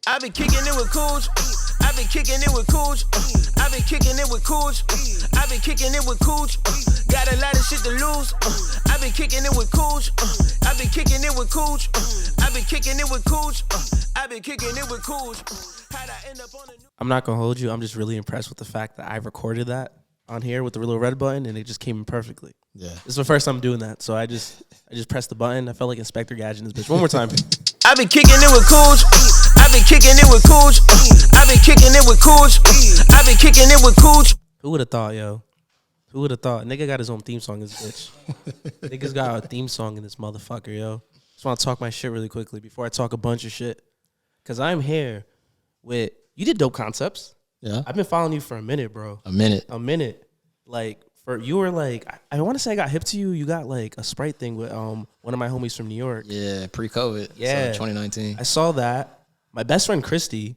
I been kicking it with Coogi. I been kicking it with Coogi. I been kicking it with Coogi. I been kicking it with Coogi. Got a lot of shit to lose. I been kicking it with Coogi. I been kicking it with Coogi. I been kicking it with Coogi. I been kicking it with Coogi. How'd I end up on a new? I'm not gonna hold you. I'm just really impressed with the fact that I recorded that on here with the little red button and it just came in perfectly. Yeah, this is the first time doing that, so I just pressed the button. I felt like Inspector Gadget in this bitch. One more time. I been kicking it with Coogi. I been kicking it with Coogi. I been kicking it with Coogi. I been kicking it with Coogi. Who would have thought, yo? Who would have thought? Nigga got his own theme song in this bitch. Niggas got a theme song in this motherfucker, yo. Just want to talk my shit really quickly before I talk a bunch of shit. Because I'm here with, you did Dope Concepts. Yeah. I've been following you for a minute, bro. A minute. Like, you were like, I want to say I got hip to you. You got like a Sprite thing with one of my homies from New York. Yeah, pre-COVID. Yeah. So 2019. I saw that. My best friend Christy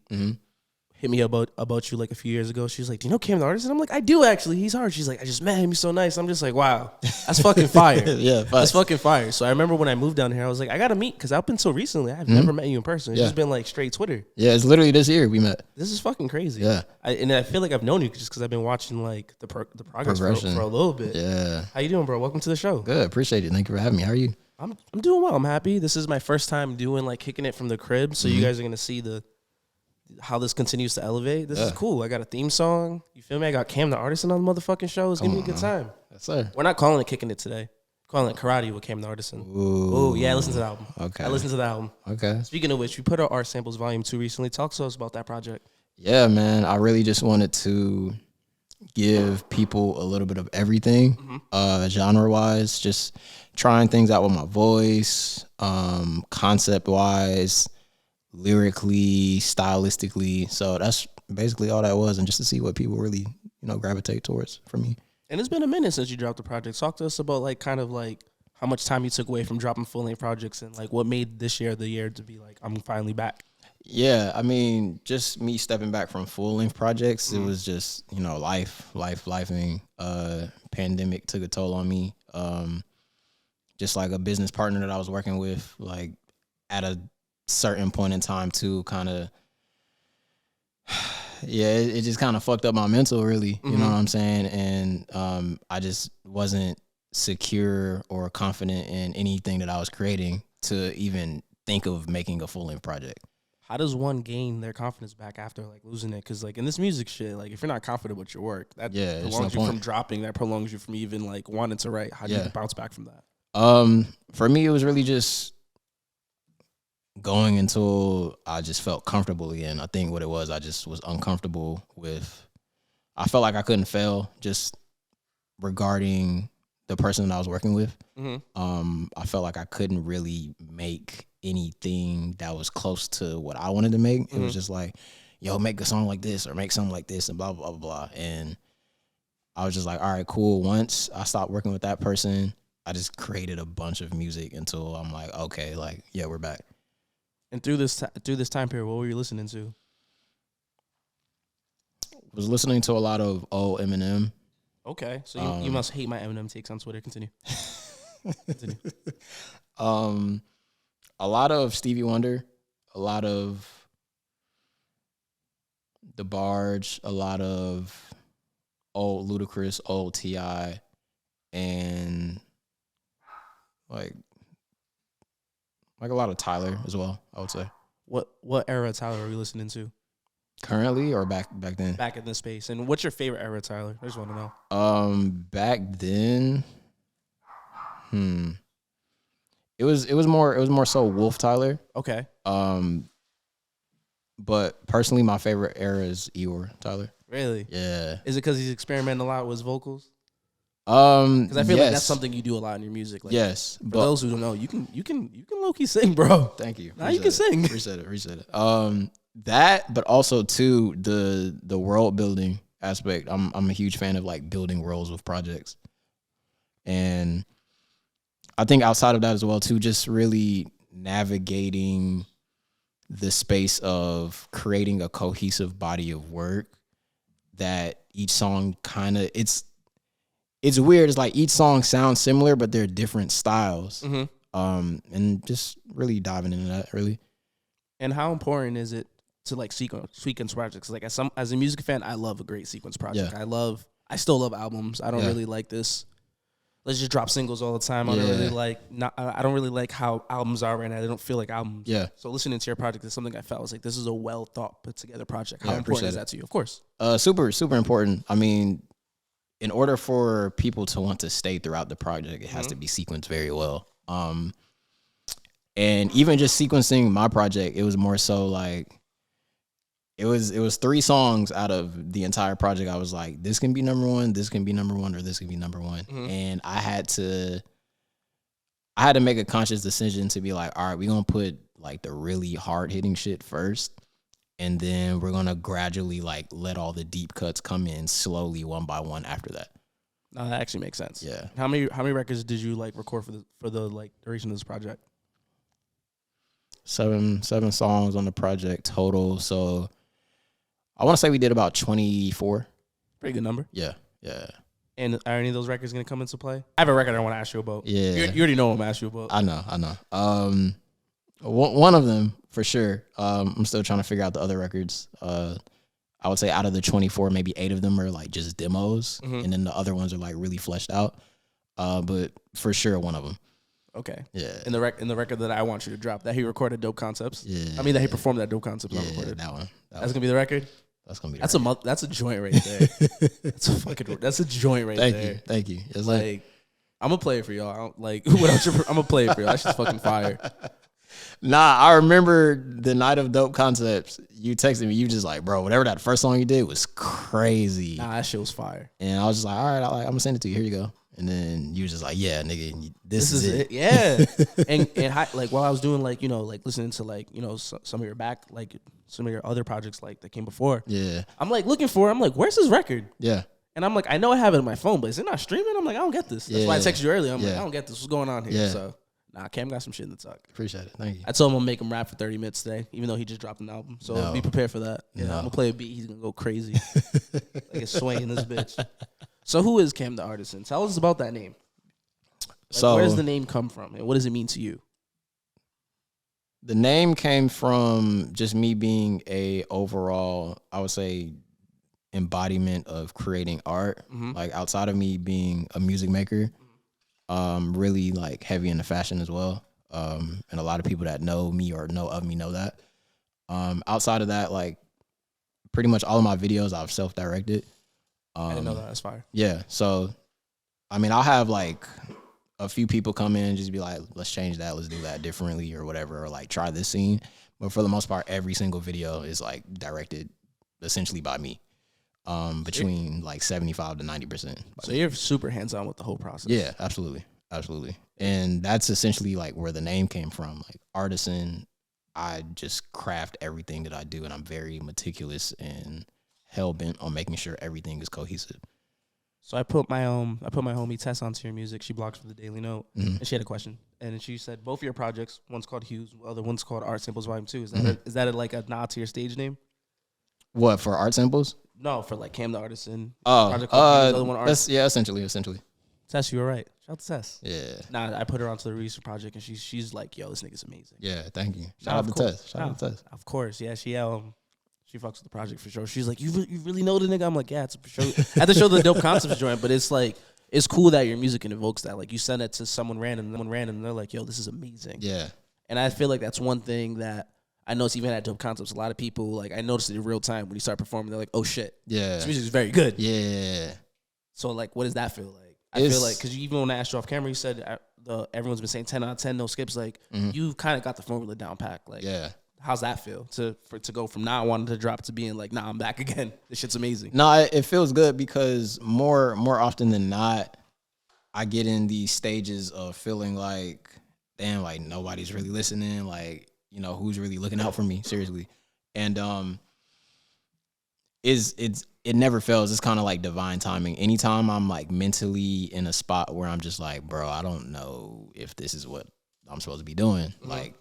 hit me about you like a few years ago. She was like, do you know Cam the Artisan? I'm like, I do actually. He's hard. She's like, I just met him. He's so nice. I'm just like, wow. That's fucking fire. Yeah, that's fucking fire. So I remember when I moved down here, I was like, I got to meet because I've been so recently. I've never met you in person. It's just been like straight Twitter. Yeah, it's literally this year we met. This is fucking crazy. Yeah. And I feel like I've known you just because I've been watching like the progress for a little bit. Yeah. How you doing, bro? Welcome to the show. Good. Appreciate it. Thank you for having me. How are you? I'm doing well. I'm happy. This is my first time doing like kicking it from the crib. So you guys are going to see how this continues to elevate. This is cool. I got a theme song. You feel me? I got Cam the Artisan on the motherfucking show. It's going to be a good time. Yes, sir. We're not calling it Kicking It today. We're calling it Karate with Cam the Artisan. Ooh, yeah, I listened to the album. Okay. I listened to the album. Okay. Speaking of which, we put out Art Samples Volume 2 recently. Talk to us about that project. Yeah, man. I really just wanted to give people a little bit of everything, genre-wise, just trying things out with my voice, concept-wise, lyrically, stylistically. So that's basically all that was, and just to see what people really, gravitate towards from me. And it's been a minute since you dropped the project. Talk to us about like kind of like how much time you took away from dropping full-length projects and like what made this year the year to be like, I'm finally back. Yeah, I mean, just me stepping back from full-length projects, it was just, lifing. Pandemic took a toll on me. Just like a business partner that I was working with, like at a certain point in time too, kind of, it just kind of fucked up my mental, really. You know what I'm saying? And I just wasn't secure or confident in anything that I was creating to even think of making a full-length project. How does one gain their confidence back after like losing it? Because like in this music shit, like if you're not confident with your work, that prolongs you from dropping. That prolongs you from even like wanting to write. How do you bounce back from that? For me, it was really just going until I just felt comfortable again. I think what it was, I just was uncomfortable with. I felt like I couldn't fail just regarding the person that I was working with. I felt like I couldn't really make anything that was close to what I wanted to make. It was just like, yo, make a song like this or make something like this and blah, blah, blah, blah. And I was just like, all right, cool. Once I stopped working with that person, I just created a bunch of music until I'm like, okay, like, yeah, we're back. And through this time period, what were you listening to? Was listening to a lot of old Eminem. Okay, so you must hate my Eminem takes on Twitter. Continue. A lot of Stevie Wonder, a lot of The Barge, a lot of old Ludacris, old T.I., and like a lot of Tyler as well, I would say. What era of Tyler are we listening to? Currently or back then? Back in this space. And what's your favorite era of Tyler? I just want to know. Back then, It was more so Wolf Tyler. Okay. But personally, my favorite era is Igor Tyler. Really? Yeah. Is it because he's experimenting a lot with his vocals? Because I feel like that's something you do a lot in your music. Like, yes. For those who don't know, you can low key sing, bro. Thank you. Now you can sing. Reset it. That, but also too the world building aspect. I'm a huge fan of like building worlds with projects, and I think outside of that as well too, just really navigating the space of creating a cohesive body of work that each song kind of it's weird. It's like each song sounds similar, but they're different styles. And just really diving into that, really. And how important is it to like sequence projects. Like as a music fan, I love a great sequence project. Yeah. I still love albums. I don't really like this. Let's just drop singles all the time. I don't really like. I don't really like how albums are right now. They don't feel like albums. Yeah. So listening to your project is something I felt was like this is a well thought, put together project. How important is that to you? Of course. Super, super important. I mean, in order for people to want to stay throughout the project, it has to be sequenced very well. And even just sequencing my project, it was more so like it was 3 songs out of the entire project. I was like, this can be number 1, this can be number 1, or this can be number 1. And I had to make a conscious decision to be like, all right, we're gonna put like the really hard hitting shit first, and then we're gonna gradually like let all the deep cuts come in slowly one by one after that. No, that actually makes sense. Yeah. How many records did you like record for the like duration of this project? 7 songs on the project total. So I want to say we did about 24. Pretty good number. Yeah. And are any of those records going to come into play? I have a record I want to ask you about. Yeah. You already know what I'm asking you about. I know. One of them for sure. I'm still trying to figure out the other records. I would say out of the 24, maybe 8 of them are like just demos, and then the other ones are like really fleshed out. But for sure, one of them. Okay. Yeah. In the record that I want you to drop, that he recorded Dope Concepts. Yeah. I mean that he performed that Dope Concepts. Yeah, recorded. that one. That's gonna be the record. That's gonna be. That's a joint right there. That's a joint right there. Thank you. It's like I'm gonna play it for y'all. I don't, like without I'm gonna play it for y'all. That's just fucking fire. Nah, I remember the night of Dope Concepts. You texted me. You just like, bro, whatever that first song you did was crazy. Nah, that shit was fire. And I was just like, all right, I'm gonna send it to you. Here you go. And then you was just like, yeah, nigga, this is it. Yeah. and like while I was doing like, like listening to like, some of your some of your other projects like that came before. Yeah. I'm like looking for it. I'm like, where's this record? Yeah. And I'm like, I know I have it on my phone, but is it not streaming? I'm like, I don't get this. That's why I texted you earlier. I'm like, I don't get this. What's going on here? Yeah. So nah, Cam got some shit in the tuck. Appreciate it. Thank you. I told him I'm gonna make him rap for 30 minutes today, even though he just dropped an album. So be prepared for that. Yeah, I'm gonna play a beat. He's gonna go crazy. Like it's swaying this bitch. So who is Cam the Artisan? Tell us about that name. Where does the name come from, and what does it mean to you? The name came from just me being a overall, I would say, embodiment of creating art. Like outside of me being a music maker, really like heavy into fashion as well. And a lot of people that know me or know of me know that. Outside of that, like pretty much all of my videos I've self-directed. I didn't know that. That's fire. Yeah. So, I mean, I'll have like a few people come in and just be like, let's change that, let's do that differently or whatever, or like try this scene. But for the most part, every single video is like directed essentially by me, between like 75 to 90%. So you're super hands-on with the whole process. Yeah, absolutely. And that's essentially like where the name came from. Like artisan, I just craft everything that I do, and I'm very meticulous and hell-bent on making sure everything is cohesive. So I put my homie Tess onto your music. She blogs for the Daily Note, and she had a question. And she said both of your projects, one's called Hues, the other one's called Art Samples Volume 2. Is that like a nod to your stage name? What, for Art Samples? No, for like Cam the Artisan. Project called Hues, the other one Art. Essentially. Tess, you were right. Shout out to Tess. Yeah. Nah, I put her onto the recent project, and she's like, yo, this nigga's amazing. Yeah, thank you. Shout out to Tess. Of course, yeah. She fucks with the project for sure. She's like, you really know the nigga? I'm like, yeah, it's for sure. I have to show the Dope Concepts joint, but it's like, it's cool that your music evokes that. Like, you send it to someone random, and they're like, yo, this is amazing. Yeah. And I feel like that's one thing that I noticed even at Dope Concepts. A lot of people, like, I noticed it in real time when you start performing. They're like, oh, shit. Yeah. This music is very good. Yeah. So, like, what does that feel like? I feel like, because even when I asked you off camera, you said everyone's been saying 10 out of 10, no skips. Like, you've kind of got the formula down pat. Like, yeah. How's that feel to go from not wanting to drop to being like, nah, I'm back again? This shit's amazing. No, it feels good because more often than not, I get in these stages of feeling like, damn, like nobody's really listening. Like, who's really looking out for me? Seriously. And it never fails. It's kind of like divine timing. Anytime I'm like mentally in a spot where I'm just like, bro, I don't know if this is what I'm supposed to be doing. Like,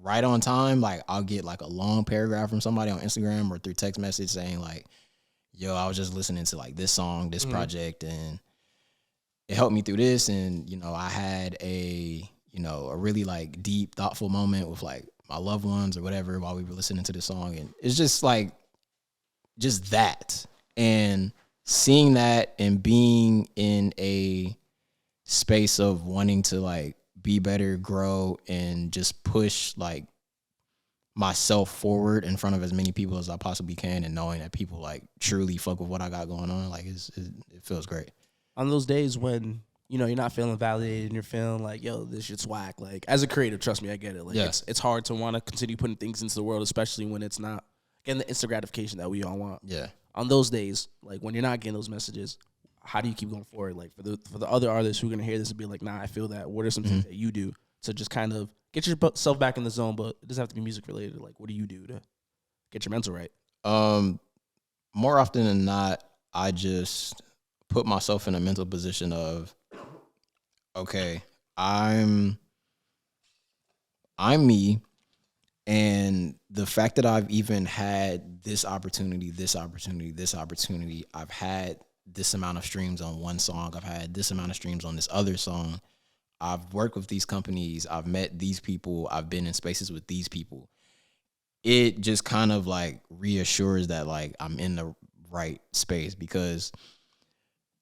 right on time, like I'll get like a long paragraph from somebody on Instagram or through text message saying like, yo, I was just listening to like this song, this project, and it helped me through this. And, I had a really like deep, thoughtful moment with like my loved ones or whatever while we were listening to the song. And it's just like, just that. And seeing that and being in a space of wanting to like be better, grow, and just push like myself forward in front of as many people as I possibly can, and knowing that people like truly fuck with what I got going on, like it feels great. On those days when, you know, you're not feeling validated and you're feeling like, yo, this shit's whack. Like, as a creative, trust me, I get it. Like, it's hard to want to continue putting things into the world, especially when it's not getting the instant gratification that we all want. Yeah. On those days, like when you're not getting those messages, how do you keep going forward? Like for the other artists who are gonna hear this and be like, nah, I feel that. What are some things that you do to just kind of get yourself back in the zone? But it doesn't have to be music related. Like, what do you do to get your mental right? More often than not, I just put myself in a mental position of, okay, I'm me, and the fact that I've even had this opportunity, I've had this amount of streams on one song, I've had this amount of streams on this other song, I've worked with these companies, I've met these people, I've been in spaces with these people. It just kind of like reassures that like I'm in the right space, because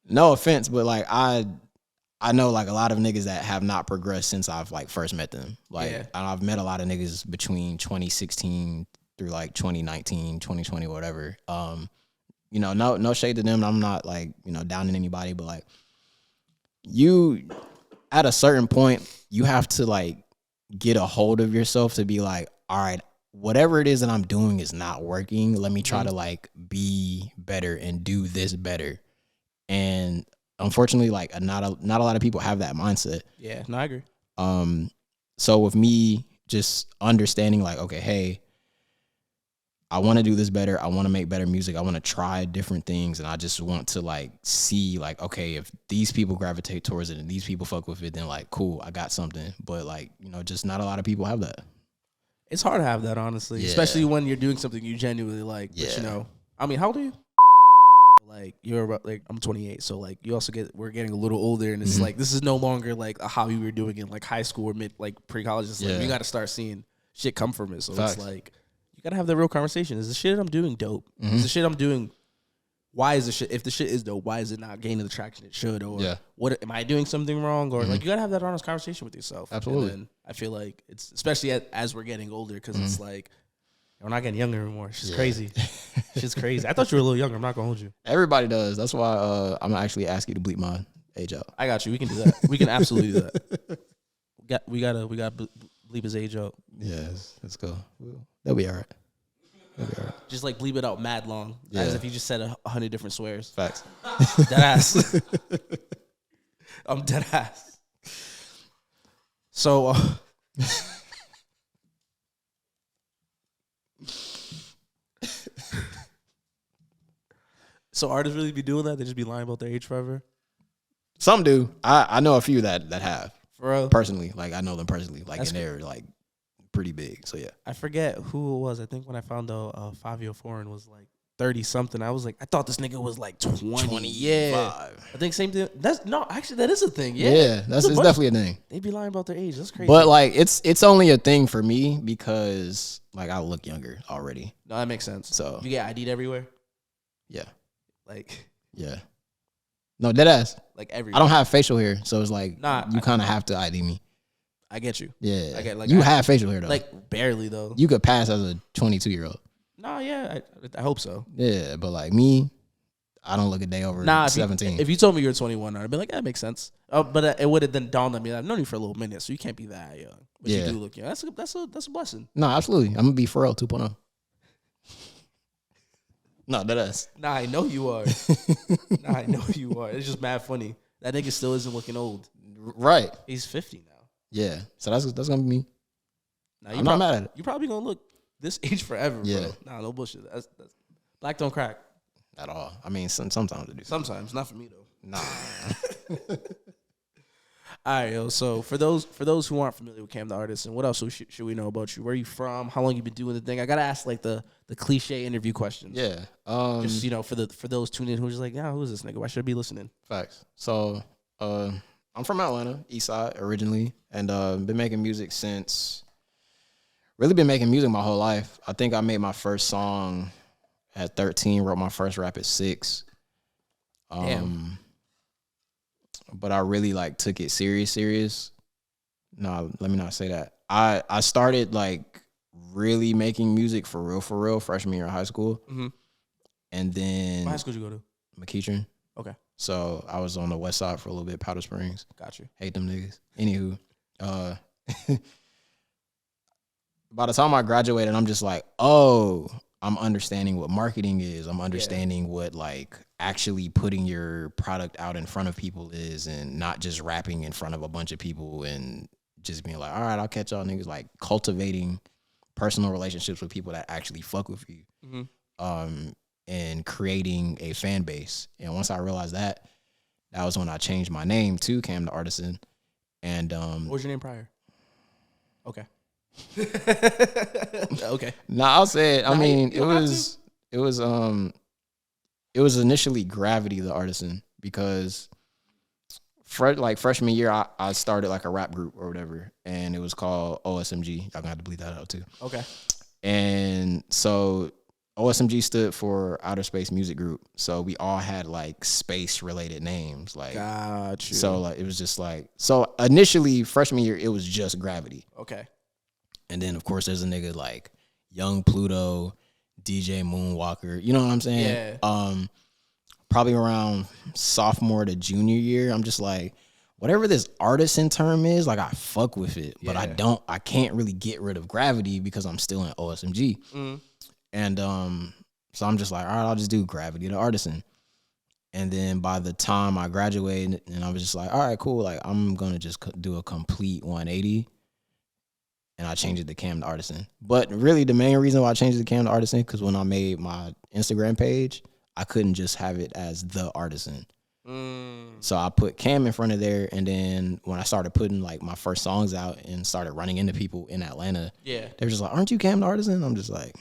no offense, but like I know like a lot of niggas that have not progressed since I've like first met them. Like I've met a lot of niggas between 2016 through like 2019, 2020, whatever. You know, no shade to them. I'm not like, you know, downing anybody, but like you at a certain point, you have to like get a hold of yourself to be like, all right, whatever it is that I'm doing is not working. Let me try to like be better and do this better. And unfortunately, like not a lot of people have that mindset. Yeah, no, I agree. So with me just understanding like, okay, hey, I want to do this better. I want to make better music. I want to try different things. And I just want to like see like, okay, if these people gravitate towards it and these people fuck with it, then like, cool, I got something. But like, you know, just not a lot of people have that. It's hard to have that, honestly, especially when you're doing something you genuinely like. Yeah. But, you know, I mean, how old are you? Like you're about, like I'm 28, so like you also we're getting a little older, and it's like this is no longer like a hobby we were doing in like high school or pre-college. It's like you got to start seeing shit come from it. So it's like you gotta have that real conversation. Is the shit I'm doing dope? Is the shit I'm doing? Why is the shit? If the shit is dope, why is it not gaining the traction it should? Or what am I doing something wrong? Or like you gotta have that honest conversation with yourself. Absolutely. And then I feel like it's especially as we're getting older, because it's like. We're not getting younger anymore. She's crazy. She's crazy. I thought you were a little younger. I'm not gonna hold you. Everybody does. That's why I'm gonna actually ask you to bleep my age out. I got you. We can do that. We can absolutely do that. We gotta bleep his age out. Yes, let's go. That'll be all right. Just like bleep it out mad long, as if you just said 100 different swears. Facts. Dead ass. I'm dead ass. So. So artists really be doing that? They just be lying about their age forever? Some do. I know a few that have. For real? Personally. Like, I know them personally. Like, and they're, like, pretty big. So, yeah. I forget who it was. I think when I found out Fabio Foreign was, like, 30-something, I was like, I thought this nigga was, like, 20. Yeah. I think same thing. Actually, that is a thing. Yeah. Yeah, it's definitely a thing. They be lying about their age. That's crazy. But, like, it's only a thing for me because, like, I look younger already. No, that makes sense. So you get ID'd everywhere? Yeah. Like, yeah. No, dead ass. Like everywhere. I don't have facial hair, so it's like you kind of have to ID me. I get you. Yeah. I get like you have facial hair though. Like barely though. You could pass as a 22-year-old. Nah, yeah, I hope so. Yeah, but like me, I don't look a day over 17. If you told me you're 21, I'd be like, that makes sense. But it would have then dawned on me that I've known you for a little minute, so you can't be that young. But you do look young. That's a blessing. No, absolutely. I'm gonna be Pharrell 2.0. No, that is. Nah, I know you are. I know you are. It's just mad funny. That nigga still isn't looking old. Right. He's 50 now. Yeah. So that's gonna be me. I'm not mad at it. You're probably gonna look this age forever, bro. Nah, no bullshit. That's black don't crack. At all. I mean, sometimes it do. Sometimes, not for me though. Nah. All right, yo. So for those who aren't familiar with Cam the Artisan, what else should we know about you? Where are you from? How long you been doing the thing? I gotta ask like the cliche interview questions. Yeah. Just for those tuned in who's just like, who is this nigga? Why should I be listening? Facts. So I'm from Atlanta, East Side originally, and been making music since really been making music my whole life. I think I made my first song at 13, wrote my first rap at 6. Damn. But I really like took it serious. No, let me not say that. I started like really making music for real freshman year of high school. Mm-hmm. And then what high school did you go to? McEachern. Okay. So I was on the west side for a little bit, Powder Springs. Got you. Hate them niggas. Anywho, by the time I graduated, I'm just like, oh, I'm understanding what marketing is. I'm understanding what like actually putting your product out in front of people is, and not just rapping in front of a bunch of people and just being like, all right, I'll catch y'all niggas. Like cultivating personal relationships with people that actually fuck with you. Mm-hmm. And creating a fan base. And once I realized that was when I changed my name to Cam the Artisan. And what was your name prior? Okay. Okay. Nah, I'll say it. I mean, it was initially Gravity the Artisan, because freshman year I started like a rap group or whatever, and it was called OSMG. Y'all gonna have to bleep that out too. Okay. And so OSMG stood for Outer Space Music Group. So we all had like space related names. Like, got you. So like it was just like, so initially freshman year it was just Gravity. Okay. And then of course there's a nigga like Young Pluto, DJ Moonwalker. You know what I'm saying? Yeah. Probably around sophomore to junior year, I'm just like, whatever this artisan term is, like I fuck with it, but I can't really get rid of Gravity because I'm still in OSMG. Mm. And so I'm just like, all right, I'll just do Gravity the Artisan. And then by the time I graduated, and I was just like, all right, cool. Like I'm going to just do a complete 180. And I changed it to Cam the Artisan. But really the main reason why I changed it to Cam the Artisan, because when I made my Instagram page, I couldn't just have it as the Artisan. So I put Cam in front of there, and then when I started putting like my first songs out and started running into people in Atlanta, they were just like, aren't you Cam the Artisan? I'm just like,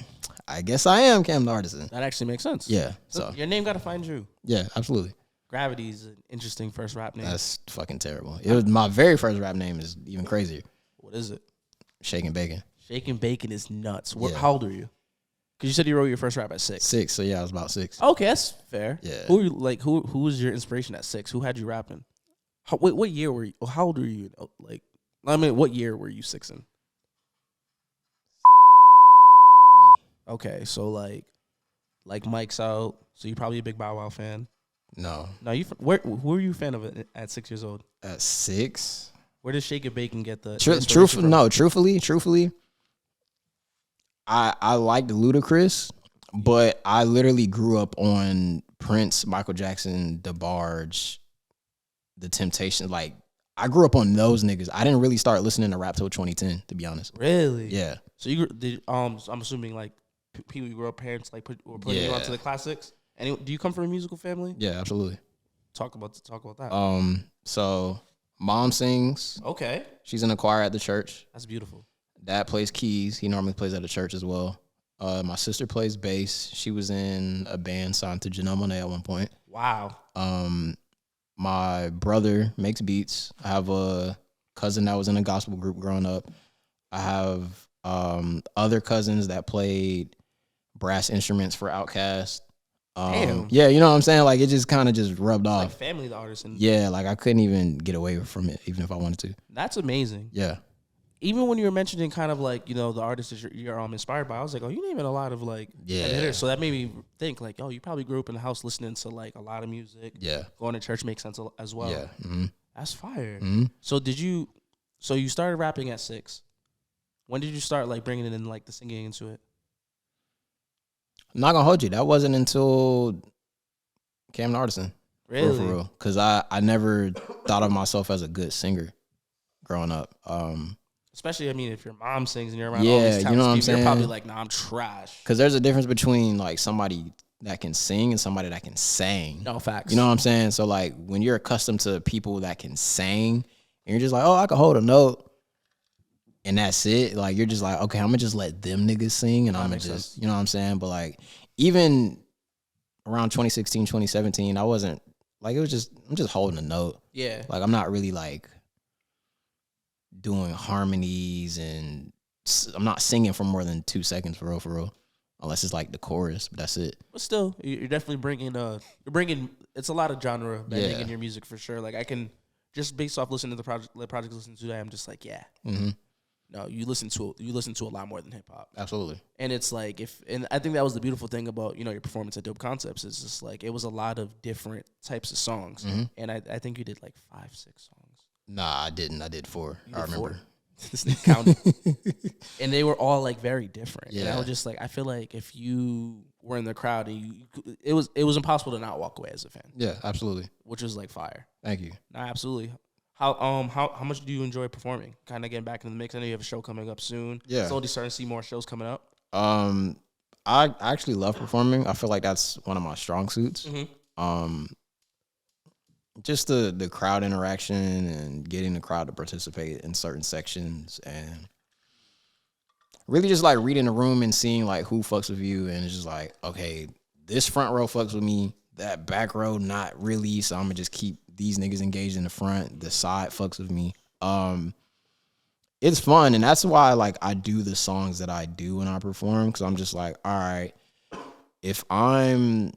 I guess I am Cam the Artisan. That actually makes sense. Yeah. So your name got to find you. Yeah, absolutely. Gravity's an interesting first rap name. That's fucking terrible. It was my very first rap name is even crazier. What is it? Shaking Bacon. Shaking Bacon is nuts. How old are you? Because you said you wrote your first rap at 6. 6, so yeah, I was about 6. Okay, that's fair. Yeah. Who was your inspiration at 6? Who had you rapping? What year were you? How old were you? Like, I mean, what year were you 6 in? Okay, so like Mike's Out. So you're probably a big Bow Wow fan. No. Who were you a fan of at 6 years old? At 6? Where does Shake It Bacon get the truthfully, I liked Ludacris, but I literally grew up on Prince, Michael Jackson, DeBarge, The Temptations. Like, I grew up on those niggas. I didn't really start listening to rap till 2010, to be honest. Really? Yeah. So I'm assuming like people you grew up, parents like were putting you onto the classics. Do you come from a musical family? Yeah, absolutely. Talk about that. So mom sings. Okay. She's in a choir at the church. That's beautiful. Dad plays keys. He normally plays at the church as well. My sister plays bass. She was in a band signed to Janelle Monáe at one point. Wow. My brother makes beats. I have a cousin that was in a gospel group growing up. I have other cousins that played brass instruments for Outkast. Damn. Yeah, you know what I'm saying? Like, it just kind of just rubbed off. Like family the Artisan. Yeah, like I couldn't even get away from it, even if I wanted to. That's amazing. Yeah. Even when you were mentioning kind of like, the artists that you're inspired by, I was like, oh, you naming a lot of like hitters. So that made me think like, oh, you probably grew up in the house listening to like a lot of music. Yeah. Going to church makes sense as well. Yeah. Mm-hmm. That's fire. Mm-hmm. So you started rapping at 6. When did you start like bringing in like the singing into it? I'm not gonna hold you. That wasn't until Cam the Artisan. Really? For real. Because I never thought of myself as a good singer growing up. Especially, I mean, if your mom sings and you're around all these talented people, you're probably like, nah, I'm trash. Because there's a difference between like somebody that can sing and somebody that can sing. No, facts. You know what I'm saying? So like when you're accustomed to people that can sing and you're just like, oh, I can hold a note and that's it. Like you're just like, okay, I'm gonna just let them niggas sing and I'm gonna just, you know what I'm saying? But like even around 2016, 2017, I wasn't like, I'm just holding a note. Yeah. Like I'm not really like doing harmonies and I'm not singing for more than 2 seconds for real. Unless it's like the chorus, but that's it. But still, you're definitely bringing. It's a lot of genre bending in your music for sure. Like I can just based off listening to the projects listening to today, I'm just like, yeah. Mm-hmm. No, you listen to a lot more than hip hop. Absolutely. And it's like and I think that was the beautiful thing about your performance at Dope Concepts is just like it was a lot of different types of songs, and I think you did like 5-6 songs. Nah, I didn't. I did 4. I remember. 4. This thing counted. And they were all like very different. Yeah. And I was just like, I feel like if you were in the crowd, and it was impossible to not walk away as a fan. Yeah, absolutely. Which was like fire. Thank you. Nah, absolutely. How much do you enjoy performing? Kind of getting back into the mix. I know you have a show coming up soon. Yeah. Slowly starting to see more shows coming up. I actually love performing. I feel like that's one of my strong suits. Mm-hmm. Just the crowd interaction and getting the crowd to participate in certain sections and really just like reading the room and seeing like who fucks with you, and it's just like, okay, this front row fucks with me, that back row not really, so I'm gonna just keep these niggas engaged in the front, the side fucks with me. It's fun, and that's why like I do the songs that I do when I perform, because I'm just like, all right, if I'm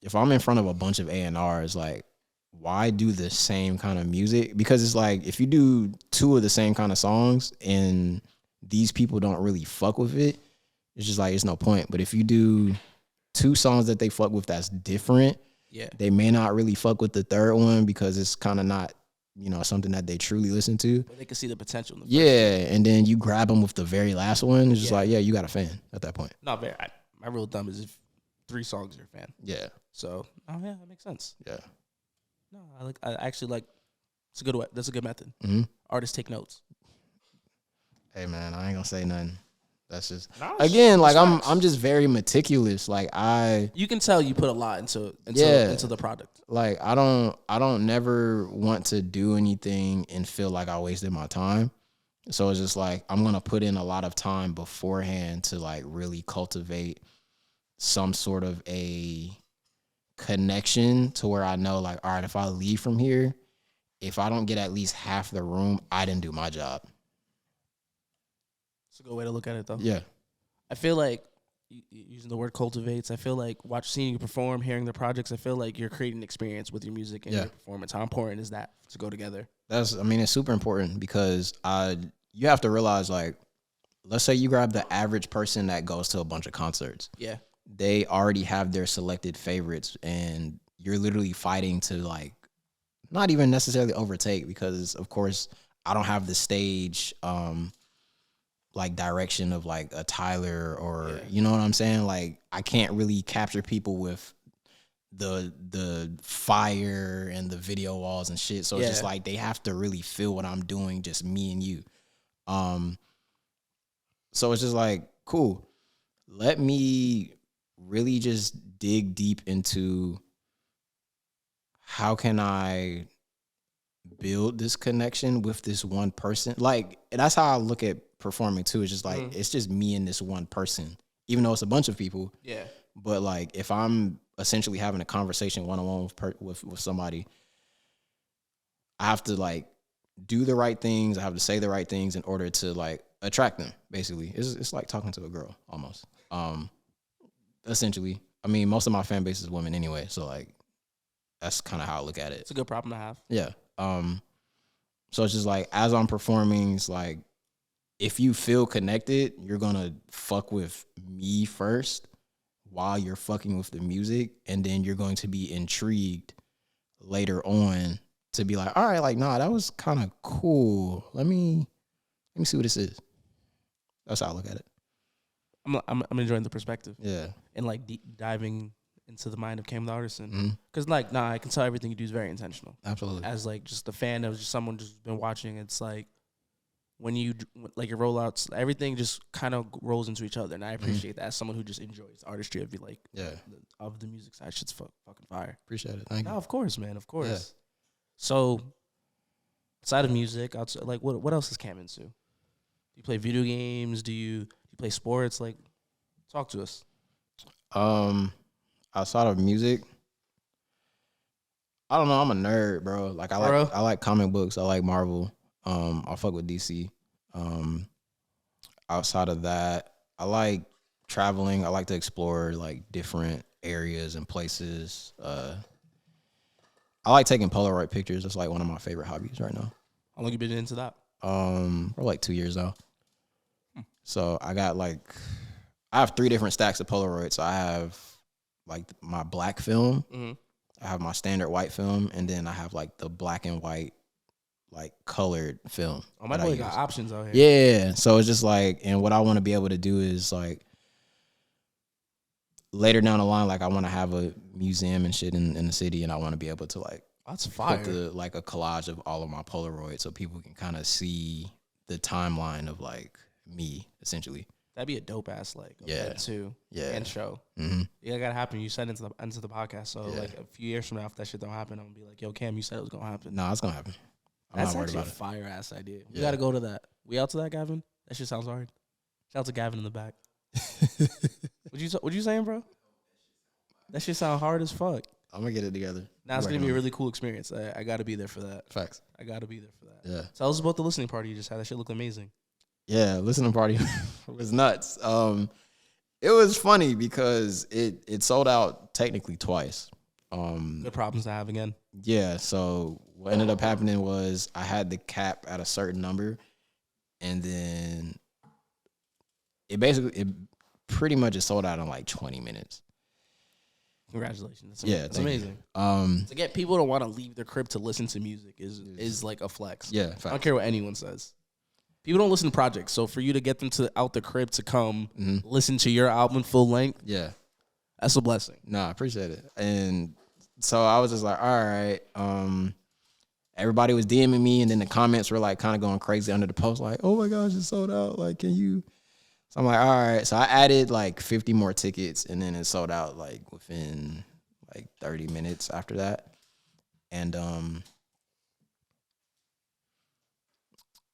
in front of a bunch of A&Rs, like, why do the same kind of music? Because it's like, if you do 2 of the same kind of songs and these people don't really fuck with it, it's just like, it's no point. But if you do 2 songs that they fuck with that's different, they may not really fuck with the third one because it's kind of not, something that they truly listen to. But they can see the potential. And then you grab them with the very last one. It's just like, you got a fan at that point. Not very. My rule of thumb is if 3 songs you're a fan. Yeah. So, that makes sense. Yeah. No, I actually like. It's a good way. That's a good method. Mm-hmm. Artists take notes. Hey man, I ain't gonna say nothing. That's just again, like I'm just very meticulous. Like you can tell you put a lot into the product. Like I don't never want to do anything and feel like I wasted my time. So it's just like I'm gonna put in a lot of time beforehand to like really cultivate some sort of a connection to where I know like, all right, if I leave from here, if I don't get at least half the room, I didn't do my job. It's a good way to look at it though. Yeah. I feel like using the word cultivates, I feel like seeing you perform, hearing the projects, I feel like you're creating an experience with your music and your performance. How important is that to go together? It's super important because you have to realize, like, let's say you grab the average person that goes to a bunch of concerts. Yeah. They already have their selected favorites, and you're literally fighting to like not even necessarily overtake, because of course I don't have the stage like direction of like a Tyler or you know what I'm saying? Like I can't really capture people with the fire and the video walls and shit. So it's just like they have to really feel what I'm doing, just me and you. So it's just like, cool. Let me really just dig deep into how can I build this connection with this one person. Like, that's how I look at performing too. It's just like, it's just me and this one person, even though it's a bunch of people. Yeah. But like, if I'm essentially having a conversation one-on-one with somebody, I have to like do the right things. I have to say the right things in order to like attract them. Basically, it's like talking to a girl almost. Essentially, I mean, most of my fan base is women anyway, so like that's kind of how I look at it. It's a good problem to have. Yeah. So it's just like, as I'm performing, it's like, if you feel connected, you're gonna fuck with me first while you're fucking with the music, and then you're going to be intrigued later on to be like, all right, like, nah, that was kind of cool. Let me see what this is. That's how I look at it. I'm enjoying the perspective. Yeah. And like deep diving into the mind of Cam the Artisan. Because like, I can tell everything you do is very intentional. Absolutely. As like just a fan of just someone just been watching, it's like when you like your rollouts, everything just kind of rolls into each other, and I appreciate that as someone who just enjoys the artistry of of the music side. Shit's fucking fire. Appreciate it. Thank you. Of course, man. Of course. Yeah. So, outside of music, like what else is Cam into? Do you play video games? Do you play sports? Like, talk to us. Outside of music, I don't know. I'm a nerd, bro. Like I like comic books. I like Marvel. I fuck with DC. outside of that, I like traveling. I like to explore like different areas and places. I like taking Polaroid pictures. That's like one of my favorite hobbies right now. How long you been into that? For like 2 years now. So I have 3 different stacks of Polaroid. So I have like my black film, I have my standard white film, and then I have like the black and white, like colored film. Oh, my boy got options out here. Yeah. So it's just like, and what I want to be able to do is like later down the line, like I want to have a museum and shit in the city, and I want to be able to like that's fire. put like a collage of all of my Polaroids so people can kind of see the timeline of like me essentially. That'd be a dope ass like event too. Yeah. And show. Mm-hmm. Yeah, it gotta happen. You said into the podcast. So like a few years from now, if that shit don't happen, I'm gonna be like, yo, Cam, you said it was gonna happen. No, it's gonna happen. That's actually a fire ass idea. We gotta go to that. We out to that, Gavin? That shit sounds hard. Shout out to Gavin in the back. What you saying, bro? That shit sound hard as fuck. I'm gonna get it together. Now it's gonna be a really cool experience. I gotta be there for that. Facts. I gotta be there for that. Yeah. Tell us about the listening party you just had. That shit looked amazing. Yeah, listening party was nuts. It was funny because it sold out technically twice. Good problems to have again. Yeah, so what ended up happening was I had the cap at a certain number, and then it pretty much just sold out in like 20 minutes. Congratulations. That's amazing. To get people to want to leave their crib to listen to music is like a flex. Yeah, I don't care what anyone says. People don't listen to projects, so for you to get them to out the crib to come listen to your album full length, that's a blessing. Nah, I appreciate it. And so I was just like, all right. Everybody was DMing me, and then the comments were like kind of going crazy under the post, like, oh my gosh, it's sold out. Like, can you? So I'm like, all right. So I added like 50 more tickets, and then it sold out like within like 30 minutes after that. And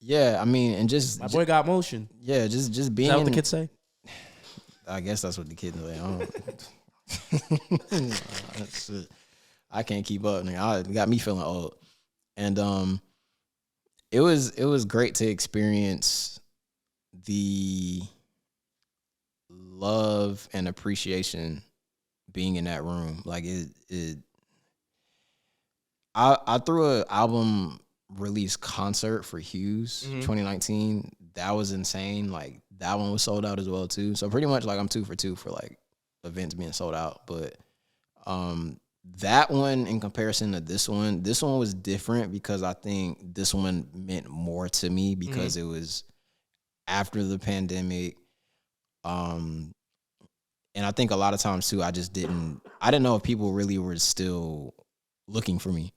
yeah, I mean, and just my boy got motion. Yeah, just being. Is that what the kids say? I guess that's what the kids say. I can't keep up. It got me feeling old, and it was great to experience the love and appreciation being in that room. Like I threw an album release concert for Hughes 2019. That was insane. Like that one was sold out as well too. So pretty much like I'm 2 for 2 for like events being sold out. But that one in comparison to this one was different because I think this one meant more to me because it was after the pandemic. And I think a lot of times too, I didn't know if people really were still looking for me.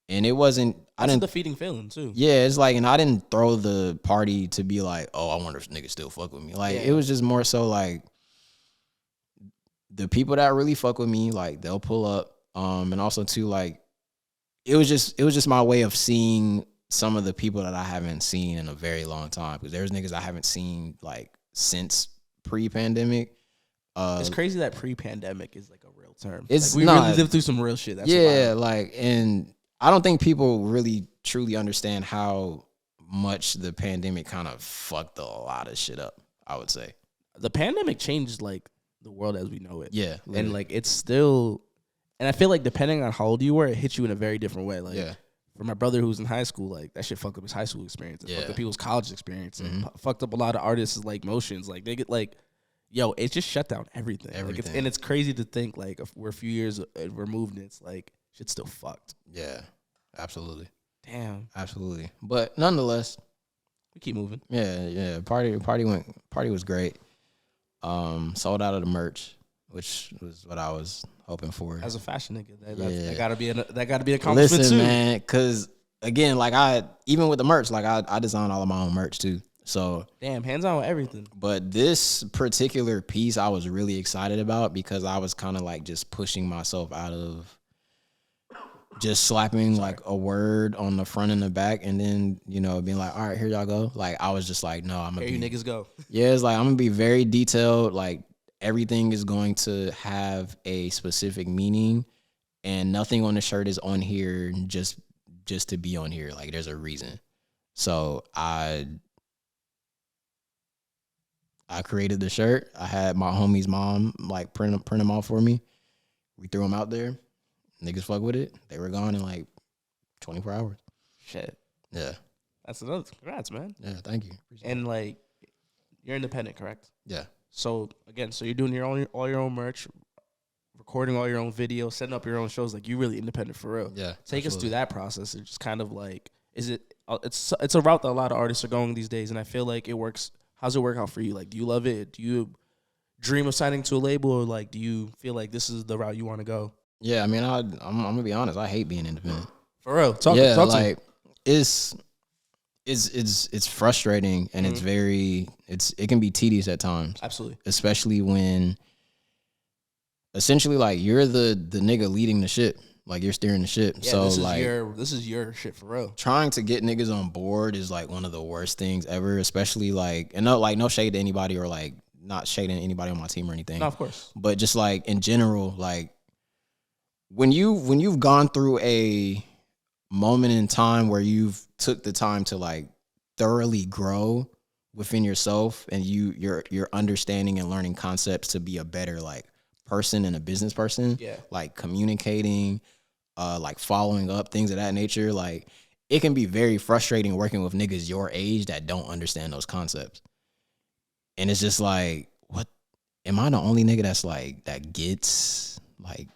And it wasn't. That's a defeating feeling too. Yeah, it's like, and I didn't throw the party to be like, oh, I wonder if niggas still fuck with me. Like it was just more so like the people that really fuck with me, like they'll pull up. And also too, like it was just my way of seeing some of the people that I haven't seen in a very long time because there's niggas I haven't seen like since pre-pandemic. It's crazy that pre-pandemic is like a real term. It's like, we really lived through some real shit. That's wild. Like, and I don't think people really truly understand how much the pandemic kind of fucked a lot of shit up, I would say. The pandemic changed like the world as we know it. Yeah. Literally. And like it's still, and I feel like depending on how old you were, it hit you in a very different way. Like for my brother who's in high school, like that shit fucked up his high school experience. It fucked up people's college experience. And fucked up a lot of artists' like motions. Like they get like, yo, it just shut down everything. Like it's crazy to think like if we're a few years removed and it's like shit's still fucked. Yeah, absolutely. Damn. Absolutely. But nonetheless, we keep moving. Yeah. Party was great. Sold out of the merch, which was what I was hoping for. As a fashion nigga, that gotta be an accomplishment. Listen, too. man, because again, like even with the merch, like I design all of my own merch too. So damn, hands on with everything. But this particular piece I was really excited about because I was kind of like just pushing myself out of just slapping like a word on the front and the back and then, being like, all right, here y'all go. Like I was just like, no, I'm gonna you niggas go. Yeah, it's like I'm gonna be very detailed. Like everything is going to have a specific meaning and nothing on the shirt is on here just to be on here. Like there's a reason. So I I created the shirt. I had my homie's mom like print them out for me. We threw them out there. Niggas fuck with it. They were gone in like 24 hours. Shit. Yeah. That's another. Congrats, man. Yeah, thank you. Appreciate and like, you're independent, correct? Yeah. So again, so you're doing all your own merch, recording all your own videos, setting up your own shows. Like, you really independent for real. Yeah. Take us through that process. It's just kind of like, is it? It's a route that a lot of artists are going these days, and I feel like it works. How's it work out for you? Like, do you love it? Do you dream of signing to a label, or like, do you feel like this is the route you want to go? Yeah, I mean, I'm gonna be honest. I hate being independent. For real, talk like to me. It's frustrating, and it can be tedious at times. Absolutely, especially when essentially like you're the nigga leading the ship, like you're steering the ship. Yeah, so this is your shit for real. Trying to get niggas on board is like one of the worst things ever, especially like, and no shade to anybody, or like not shading anybody on my team or anything. No, of course, but just like in general, like when you've gone through a moment in time where you've took the time to like thoroughly grow within yourself, and you're understanding and learning concepts to be a better like person and a business person, like communicating, like following up, things of that nature. Like, it can be very frustrating working with niggas your age that don't understand those concepts. And it's just like, what, am I the only nigga that's like, that gets like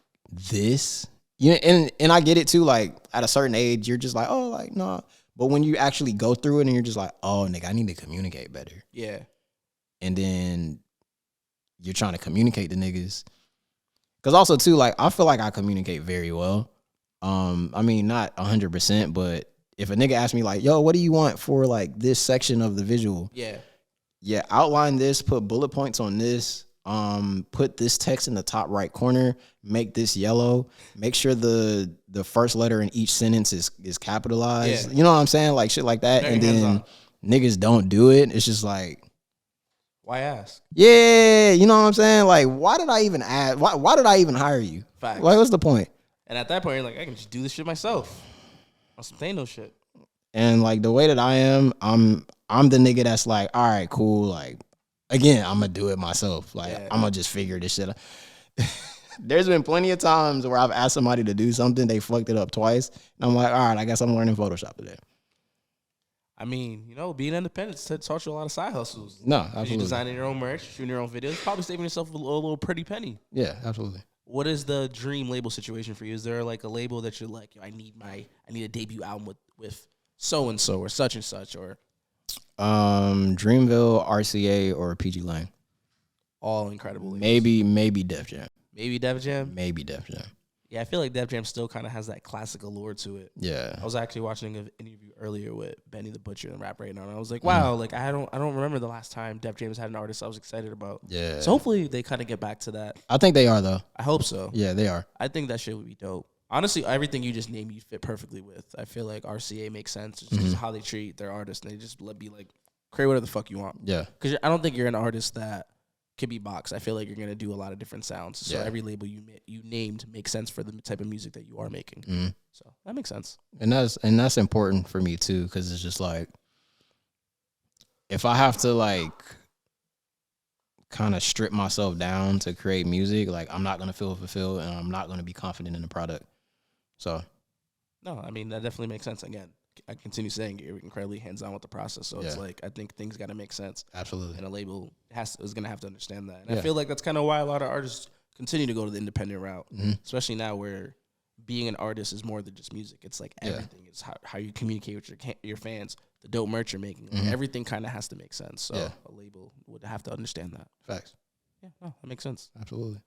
this? Yeah, and I get it too. Like, at a certain age, you're just like, oh, like, nah. But when you actually go through it and you're just like, oh, nigga, I need to communicate better. Yeah. And then you're trying to communicate to niggas. Because also, too, like, I feel like I communicate very well. I mean, not 100%, but if a nigga asks me, like, yo, what do you want for, like, this section of the visual? Yeah, outline this, put bullet points on this. Put this text in the top right corner, make this yellow, make sure the first letter in each sentence is capitalized. You know what I'm saying? Like shit like that. Very and then niggas don't do it. It's just like, why ask? Yeah, you know what I'm saying? Like, why did I even ask? Why did I even hire you? Facts. Like, what's the point? And at that point, you're like, I can just do this shit myself. On some Thanos shit. And like the way that I am, I'm the nigga that's like, all right, cool, like, again, I'm going to do it myself. Like, I'm going to just figure this shit out. There's been plenty of times where I've asked somebody to do something, they fucked it up twice, and I'm like, all right, I guess I'm learning Photoshop today. I mean, you know, being independent taught you a lot of side hustles. No, absolutely. You're designing your own merch, shooting your own videos, probably saving yourself a little pretty penny. Yeah, absolutely. What is the dream label situation for you? Is there like a label that you're like, I need a debut album with so-and-so or such and such, or... Dreamville, RCA, or PG Lang. All incredible. Maybe Def Jam. Maybe Def Jam? Maybe Def Jam. Yeah, I feel like Def Jam still kind of has that classic allure to it. Yeah. I was actually watching an interview earlier with Benny the Butcher and Rap Right Now, and I was like, wow, like I don't remember the last time Def Jam had an artist I was excited about. Yeah. So hopefully they kind of get back to that. I think they are, though. I hope so. Yeah, they are. I think that shit would be dope. Honestly, everything you just named, you fit perfectly with. I feel like RCA makes sense. It's just how they treat their artists, and they just be like, create whatever the fuck you want. Yeah. Because I don't think you're an artist that can be boxed. I feel like you're going to do a lot of different sounds. So every label you named makes sense for the type of music that you are making. Mm-hmm. So that makes sense. And that's important for me, too, because it's just like, if I have to, like, kind of strip myself down to create music, like, I'm not going to feel fulfilled, and I'm not going to be confident in the product. So. No, I mean, that definitely makes sense. Again, I continue saying you're incredibly hands-on with the process. So it's like, I think things got to make sense. Absolutely. And a label is going to have to understand that. And I feel like that's kind of why a lot of artists continue to go to the independent route, especially now where being an artist is more than just music. It's like everything. It's how you communicate with your fans, the dope merch you're making. Like everything kind of has to make sense. So a label would have to understand that. Facts. Yeah, no, that makes sense. Absolutely.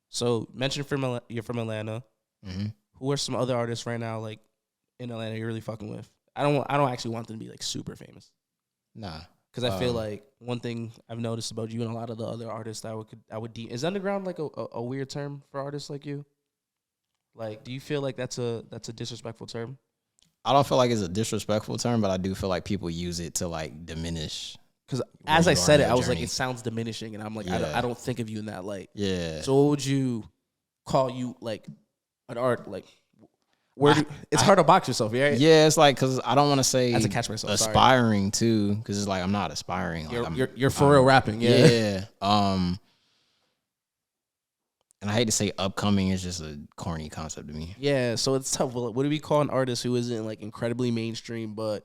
So mentioned you're from Atlanta. Mm-hmm. Who are some other artists right now, like, in Atlanta you're really fucking with? I don't actually want them to be like super famous. Nah. Because I feel like one thing I've noticed about you and a lot of the other artists I would deem, is underground like a weird term for artists like you? Like, do you feel like that's a disrespectful term? I don't feel like it's a disrespectful term, but I do feel like people use it to like diminish. Because as I said it, I was like, it sounds diminishing, and I'm like, I don't think of you in that light. Yeah. So what would you call you, like, an art, like? It's hard to box yourself, right? Yeah, it's like because I don't want to say As a catch myself, aspiring too, because it's like I'm not aspiring. Like, you're for real rapping, yeah. Yeah. And I hate to say upcoming is just a corny concept to me. Yeah, so it's tough. What do we call an artist who isn't like incredibly mainstream but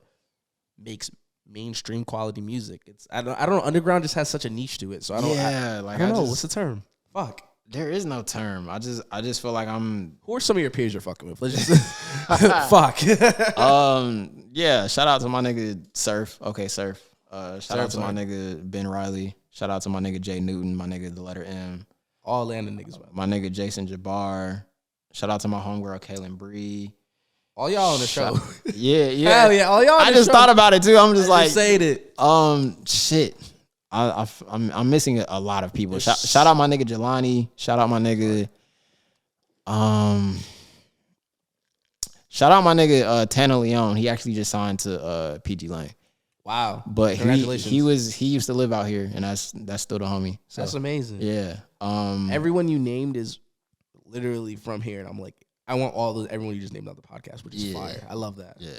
makes mainstream quality music? I don't know. Underground just has such a niche to it, so I don't know. What's the term? Fuck. There is no term. I just feel like I'm. Who are some of your peers you're fucking with? Let's just fuck. Yeah. Shout out to my nigga Surf. Okay, Surf. Shout out to my nigga Ben Riley. Shout out to my nigga Jay Newton. My nigga the letter M. All Atlanta niggas. My nigga Jason Jabbar. Shout out to my homegirl Kaylin Bree. All y'all on the show. Yeah. Hell yeah. All y'all on the show. I just thought about it too. I'm just like saying it. Shit. I'm missing a lot of people. Shout out my nigga Jelani. Shout out my nigga. Shout out my nigga Tana Leon. He actually just signed to PG Lang. Wow. But he used to live out here, and that's still the homie. So, that's amazing. Yeah. Everyone you named is literally from here, and I'm like, I want everyone you just named on the podcast, which is fire. I love that. Yeah.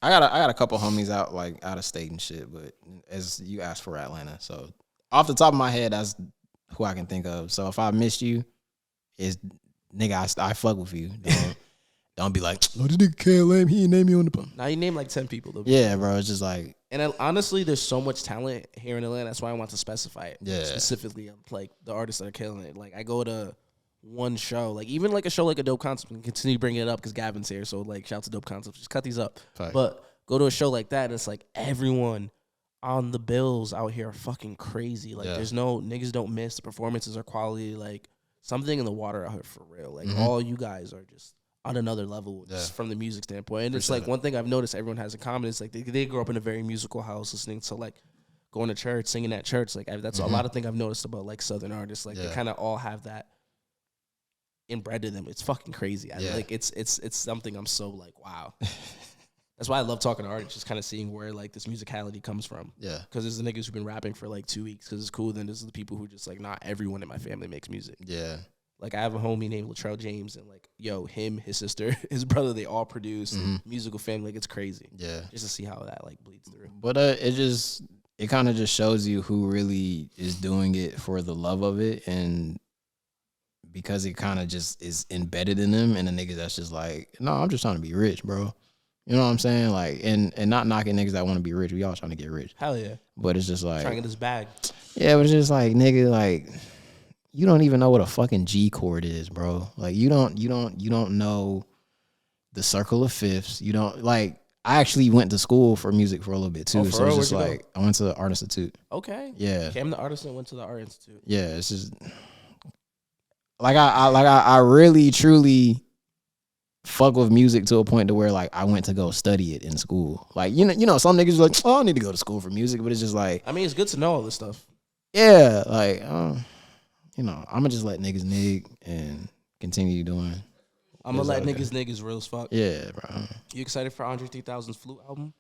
I got a couple homies out of state and shit, but as you asked for Atlanta, so off the top of my head, that's who I can think of. So if I missed you, is nigga, I fuck with you. Don't be like, oh, this nigga can't name. He ain't name me on the phone. Now you name like 10 people though. Yeah, bro. It's just like, and honestly, there's so much talent here in Atlanta. That's why I want to specify it. Yeah. Specifically, like the artists that are killing it. Like I go to one show, like even like a show like a Dope Concept, and continue bringing it up because Gavin's here. So like, shout out to Dope Concept. Just cut these up. Fact. But go to a show like that, and it's like everyone on the bills out here are fucking crazy. Like there's no niggas don't miss. The performances are quality. Like something in the water out here for real. Like all you guys are just on another level just from the music standpoint. And it's like one thing I've noticed everyone has in common is like they grew up in a very musical house, listening to like going to church, singing at church. Like that's a lot of thing I've noticed about like Southern artists. Like they kind of all have that inbred to them. It's fucking crazy. Like it's something I'm so like, wow. That's why I love talking to artists, just kind of seeing where like this musicality comes from. Yeah. Because there's the niggas who've been rapping for like 2 weeks because it's cool. Then there's the people who just like, not everyone in my family makes music. Yeah. Like I have a homie named Latrell James, and like, yo, him, his sister, his brother, they all produce musical family. Like it's crazy. Yeah. Just to see how that like bleeds through. But it kind of just shows you who really is doing it for the love of it, and because it kind of just is embedded in them, and the niggas that's just like, no, I'm just trying to be rich, bro. You know what I'm saying? Like, and not knocking niggas that want to be rich. We all trying to get rich. Hell yeah. But it's just like, trying to get this bag. Yeah, but it's just like, nigga, like, you don't even know what a fucking G chord is, bro. Like, you don't know the circle of fifths. You don't, like, I actually went to school for music for a little bit too. So it's just like, I went to the Art Institute. Okay. Yeah. Cam the Artisan went to the Art Institute. Yeah, it's just like I really truly fuck with music to a point to where like I went to go study it in school. Like, you know, some niggas are like, oh, I need to go to school for music, but it's just like, I mean, it's good to know all this stuff. Yeah, like, you know, I'm gonna just let niggas nig and continue doing. I'm gonna let niggas real as fuck. Yeah, bro. You excited for Andre 3000's Flute album?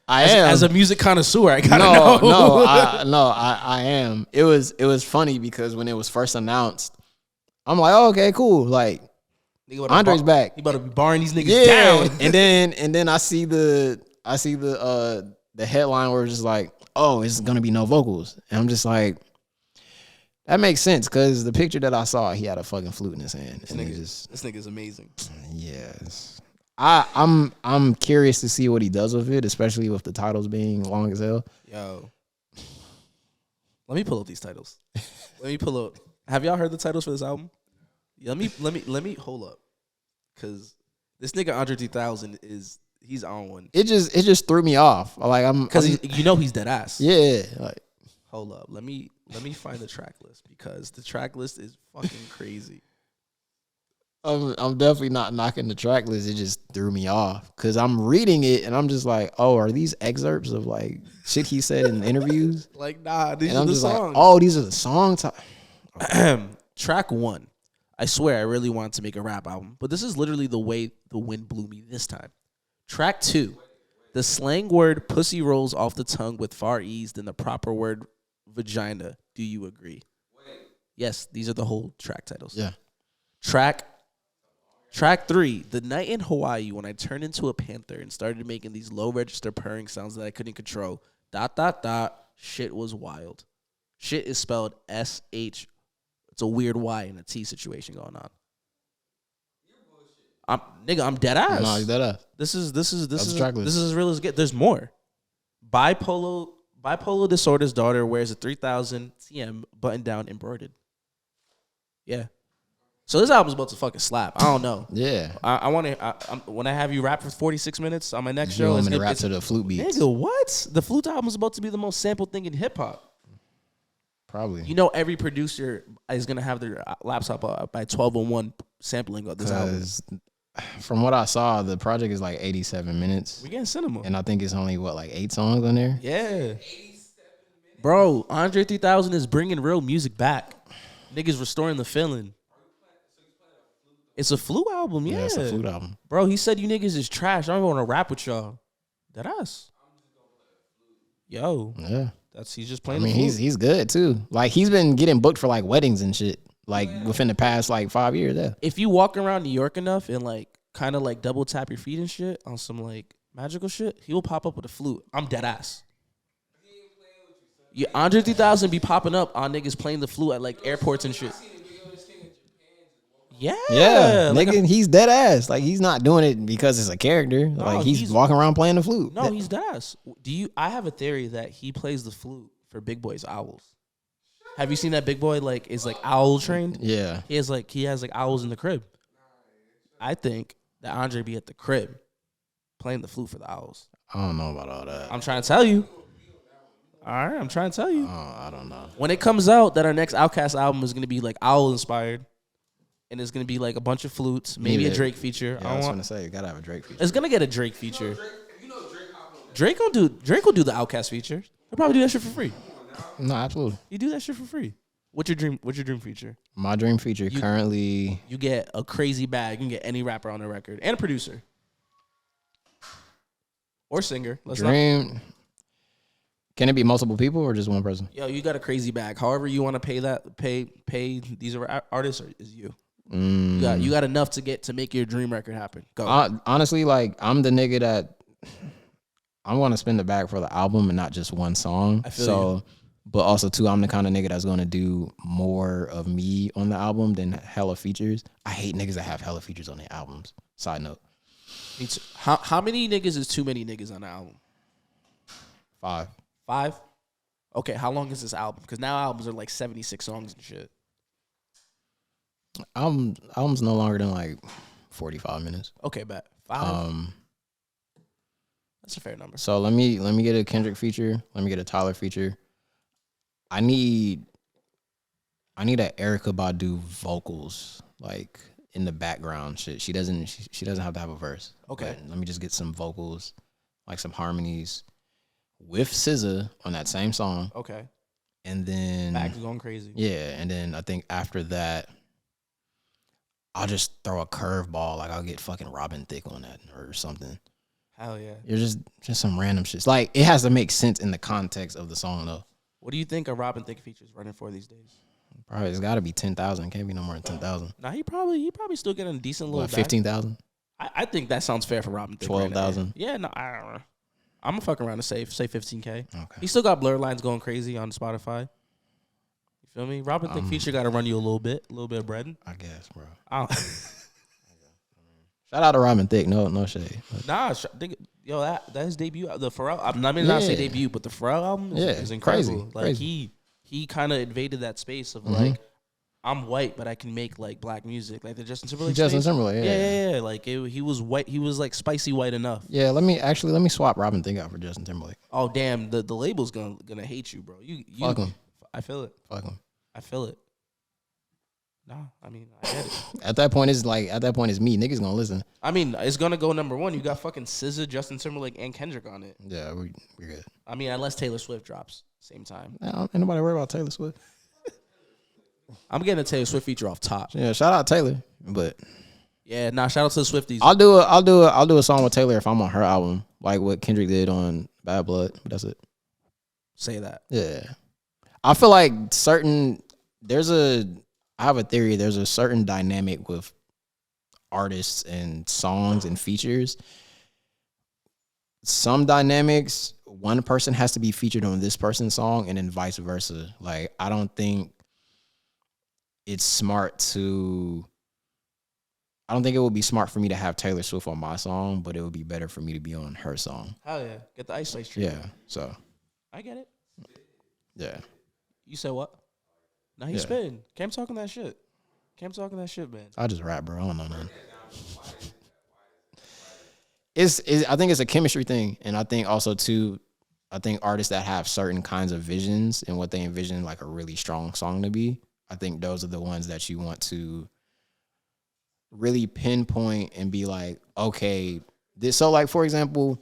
As a music connoisseur, I gotta know. I am. It was funny because when it was first announced, I'm like, oh, okay, cool. Like, Andre's back. He about to be barring these niggas down. and then I see the headline where it's just like, oh, it's gonna be no vocals, and I'm just like, that makes sense because the picture that I saw, he had a fucking flute in his hand. This nigga's amazing. Yes. I'm curious to see what he does with it, especially with the titles being long as hell. Yo. Let me pull up these titles. Have y'all heard the titles for this album? Let me hold up. Cause this nigga Andre 3000 he's on one. It just threw me off. Like he's dead ass. Yeah. Like, hold up. Let me find the track list because the track list is fucking crazy. I'm definitely not knocking the track list. It just threw me off because I'm reading it and I'm just like, oh, are these excerpts of like shit he said in interviews? Like, nah, these are the songs. Like, oh, these are the songs. Track 1. I swear I really wanted to make a rap album, but this is literally the way the wind blew me this time. Track 2. The slang word pussy rolls off the tongue with far ease than the proper word vagina. Do you agree? Yes, these are the whole track titles. Yeah. Track 3, the night in Hawaii when I turned into a panther and started making these low register purring sounds that I couldn't control. ... Shit was wild. Shit is spelled SH. It's a weird Y and a T situation going on. I'm dead ass. No, he's dead ass. This is as real as get. There's more. Bipolar disorder's daughter wears a 3000 TM button down embroidered. Yeah. So this album's about to fucking slap. I don't know. Yeah. I want to. When I have you rap for 46 minutes on my next show, you want me to rap to the flute beats? Nigga, what? The flute album is about to be the most sampled thing in hip hop. Probably. You know, every producer is gonna have their laptop up by 12:01 sampling of this album. From what I saw, the project is like 87 minutes. We getting cinema, and I think it's only like 8 songs on there. Yeah. Bro, Andre 3000 is bringing real music back. Niggas restoring the feeling. It's a flute album, yeah. Yeah, it's a flute album. Bro, he said you niggas is trash. I don't want to rap with y'all. That us. Yo. Yeah. He's just playing. I mean, he's good too. Like he's been getting booked for like weddings and shit. Like within the past like 5 years. Yeah. If you walk around New York enough and like kind of like double tap your feet and shit on some like magical shit, he will pop up with a flute. I'm dead ass. Yeah, Andre 3000 be popping up on niggas playing the flute at like airports and shit. Yeah, like nigga, he's dead ass. Like he's not doing it because it's a character. No, like he's walking around playing the flute. No, he's dead ass. I have a theory that he plays the flute for Big Boy's owls. Have you seen that Big Boy like is like owl trained? Yeah, he has like owls in the crib. I think that Andre be at the crib playing the flute for the owls. I don't know about all that. I'm trying to tell you. All right, I'm trying to tell you. I don't know. When it comes out that our next Outkast album is gonna be like owl inspired. And it's gonna be like a bunch of flutes, maybe a Drake feature. Yeah, I was gonna say you gotta have a Drake feature. It's gonna get a Drake feature. Drake will do the Outkast feature. He'll probably do that shit for free. No, absolutely. You do that shit for free. What's your dream feature? My dream feature currently. You get a crazy bag. You can get any rapper on the record and a producer or singer. Can it be multiple people or just one person? Yo, you got a crazy bag. However you want to pay that. Pay these artists is you. You got enough to make your dream record happen. Go. Honestly, like I'm the nigga that I want to spend the bag for the album and not just one song. I feel you. But also too, I'm the kind of nigga that's gonna do more of me on the album than hella features. I hate niggas that have hella features on their albums. Side note. How many niggas is too many niggas on the album? 5. 5? Okay, how long is this album? Because now albums are like 76 songs and shit. Album's no longer than like 45 minutes. Okay, bet. 5. That's a fair number. So let me get a Kendrick feature. Let me get a Tyler feature. I need a Erykah Badu vocals like in the background shit. She doesn't have to have a verse. Okay. But let me just get some vocals, like some harmonies with SZA on that same song. Okay. And then Back's going crazy. Yeah, and then I think after that I'll just throw a curveball, like I'll get fucking Robin Thicke on that or something. Hell yeah. You're just some random shit. It's like it has to make sense in the context of the song though. What do you think a Robin Thicke feature is running for these days? Probably it's gotta be 10,000. Can't be no more than 10,000. Nah, he probably still getting a decent little 15,000? I think that sounds fair for Robin Thicke. 12,000. Right yeah, no, I don't know. I'm gonna fuck around and say 15K. Okay. He still got blur lines going crazy on Spotify. You feel me? Robin Thicke feature got to run you a little bit of bread. I guess, bro. Shout out to Robin Thicke. No shade. Nah, that's his debut. The Pharrell. I'm not even not say debut, but the Pharrell album is incredible. Crazy. He kind of invaded that space of like I'm white, but I can make like black music, like the Justin Timberlake. Yeah. Like he was white. He was like spicy white enough. Yeah. Let me swap Robin Thicke out for Justin Timberlake. Oh damn, the label's gonna hate you, bro. You fuck him. I feel it. Fuck him. I feel it. Nah, I mean, I get it. At that point, it's me. Niggas gonna listen. I mean, it's gonna go number 1. You got fucking SZA, Justin Timberlake, and Kendrick on it. Yeah, we're good. I mean, unless Taylor Swift drops same time. Ain't nobody worry about Taylor Swift. I'm getting a Taylor Swift feature off top. Yeah, shout out Taylor, but yeah, shout out to the Swifties. I'll do a song with Taylor if I'm on her album, like what Kendrick did on Bad Blood. But that's it. Say that. Yeah, I feel like certain I have a theory. There's a certain dynamic with artists and songs and features. Some dynamics, one person has to be featured on this person's song and then vice versa. Like, I don't think it's smart to, I don't think it would be smart for me to have Taylor Swift on my song, but it would be better for me to be on her song. Hell yeah. Get the ice treatment. Yeah, so. I get it. Yeah. You said what? Nah, he's spitting. Cam talking that shit. Cam talking that shit, man. I just rap, bro. I don't know nothing. I think it's a chemistry thing, and I think also too, I think artists that have certain kinds of visions and what they envision like a really strong song to be, I think those are the ones that you want to really pinpoint and be like, okay, this. So like for example,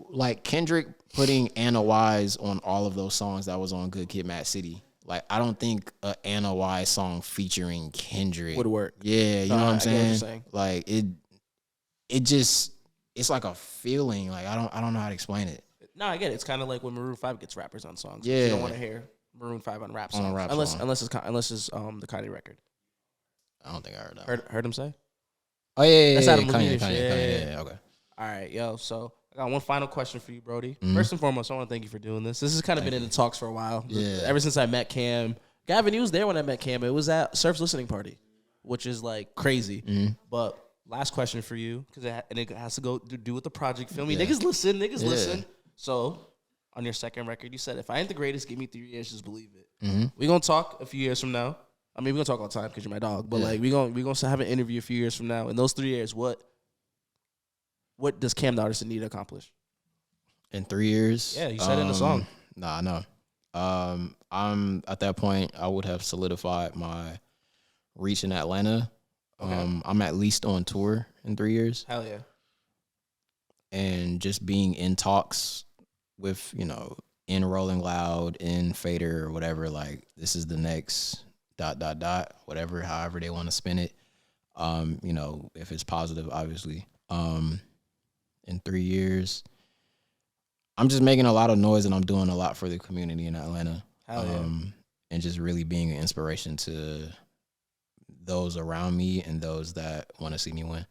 like Kendrick putting Anna Wise on all of those songs that was on Good Kid, Mad City. Like, I don't think a Anna Wise song featuring Kendrick would work. Yeah, you know what I'm saying? What you're saying. Like it just, it's like a feeling. Like I don't know how to explain it. No, I get it. It's kind of like when Maroon 5 gets rappers on songs. Yeah, you don't want to hear Maroon 5 on rap songs unless it's the Kanye record. I don't think I heard that. Heard him say? Oh yeah, That's Adam Levine. Kanye. Okay. All right, yo. So I got one final question for you, Brody. First and foremost, I want to thank you for doing this. This has kind of been in the talks for a while. Yeah. Ever since I met Cam. Gavin, he was there when I met Cam. It was at Surf's listening party, which is like crazy. But last question for you, because it has to go do with the project. Feel me? Yeah. Niggas listen. So on your second record, you said, if I ain't the greatest, give me 3 years, just believe it. We're going to talk a few years from now. I mean, we're going to talk all the time because you're my dog. But like, we're gonna have an interview a few years from now. In those 3 years, what does Cam the Artisan need to accomplish? In 3 years? Yeah, you said it in the song. Nah, I know. I'm at that point, I would have solidified my reach in Atlanta. Okay. I'm at least on tour in 3 years. Hell yeah. And just being in talks with, in Rolling Loud, in Fader, or whatever, like, this is the next ... whatever, however they want to spin it. If it's positive, obviously. In 3 years, I'm just making a lot of noise and I'm doing a lot for the community in Atlanta. Hell yeah. And just really being an inspiration to those around me and those that want to see me win.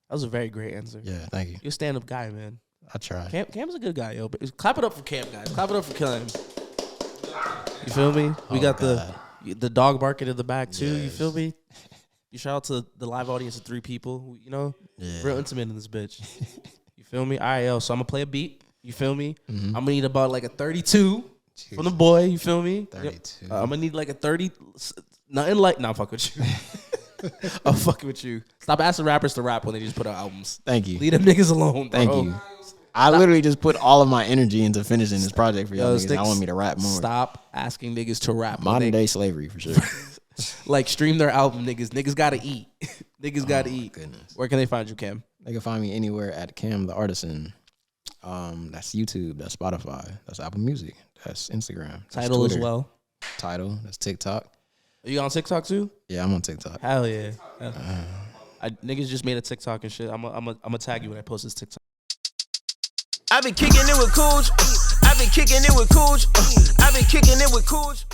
That was a very great answer. Yeah, thank you. You're a stand-up guy, man. I try. Cam's a good guy, yo. But clap it up for Cam, guys. Clap it up for Cam. You feel me? We got the dog barking in the back, too. Yes. You feel me? You shout out to the live audience of 3 people, real intimate in this bitch. You feel me? All right, yo, so I'm going to play a beat. You feel me? I'm going to need about like a 32 from the boy. You feel me? 32. I'm going to need like a 30. Nothing like, nah, I'm fucking with you. I'm fucking with you. Stop asking rappers to rap when they just put out albums. Thank you. Leave them niggas alone, bro. Thank you. I literally just put all of my energy into finishing this project for y'all niggas. I want me to rap more. Stop asking niggas to rap. Modern day slavery, for sure. Like, stream their album, niggas. Niggas gotta eat. Niggas gotta eat. Goodness. Where can they find you, Cam? They can find me anywhere at Cam The Artisan. That's YouTube. That's Spotify. That's Apple Music. That's Instagram. That's Tidal Twitter. as well. Tidal. That's TikTok. Are you on TikTok too? Yeah, I'm on TikTok. Hell yeah. Niggas just made a TikTok and shit. I'm gonna tag you when I post this TikTok. I've been kicking it with Coogi. I've been kicking it with Coogi. I've been kicking it with Coogi.